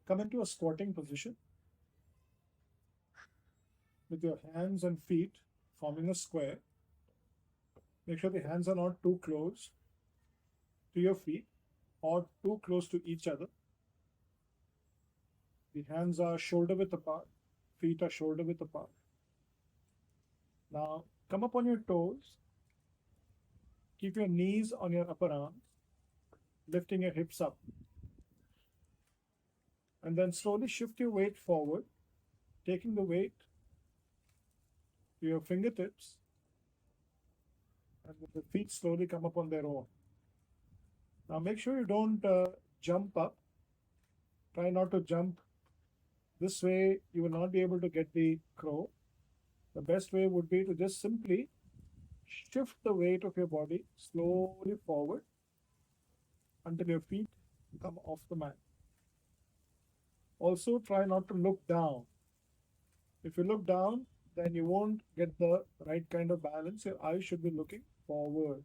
come into a squatting position with your hands and feet forming a square. Make sure the hands are not too close to your feet or too close to each other. The hands are shoulder width apart, feet are shoulder width apart. Now come up on your toes. Keep your knees on your upper arms, lifting your hips up. And then slowly shift your weight forward, taking the weight to your fingertips, and the feet slowly come up on their own. Now make sure you don't jump up. Try not to jump. This way you will not be able to get the crow. The best way would be to just simply shift the weight of your body slowly forward until your feet come off the mat. Also try not to look down. If you look down, then you won't get the right kind of balance. Your eyes should be looking forward.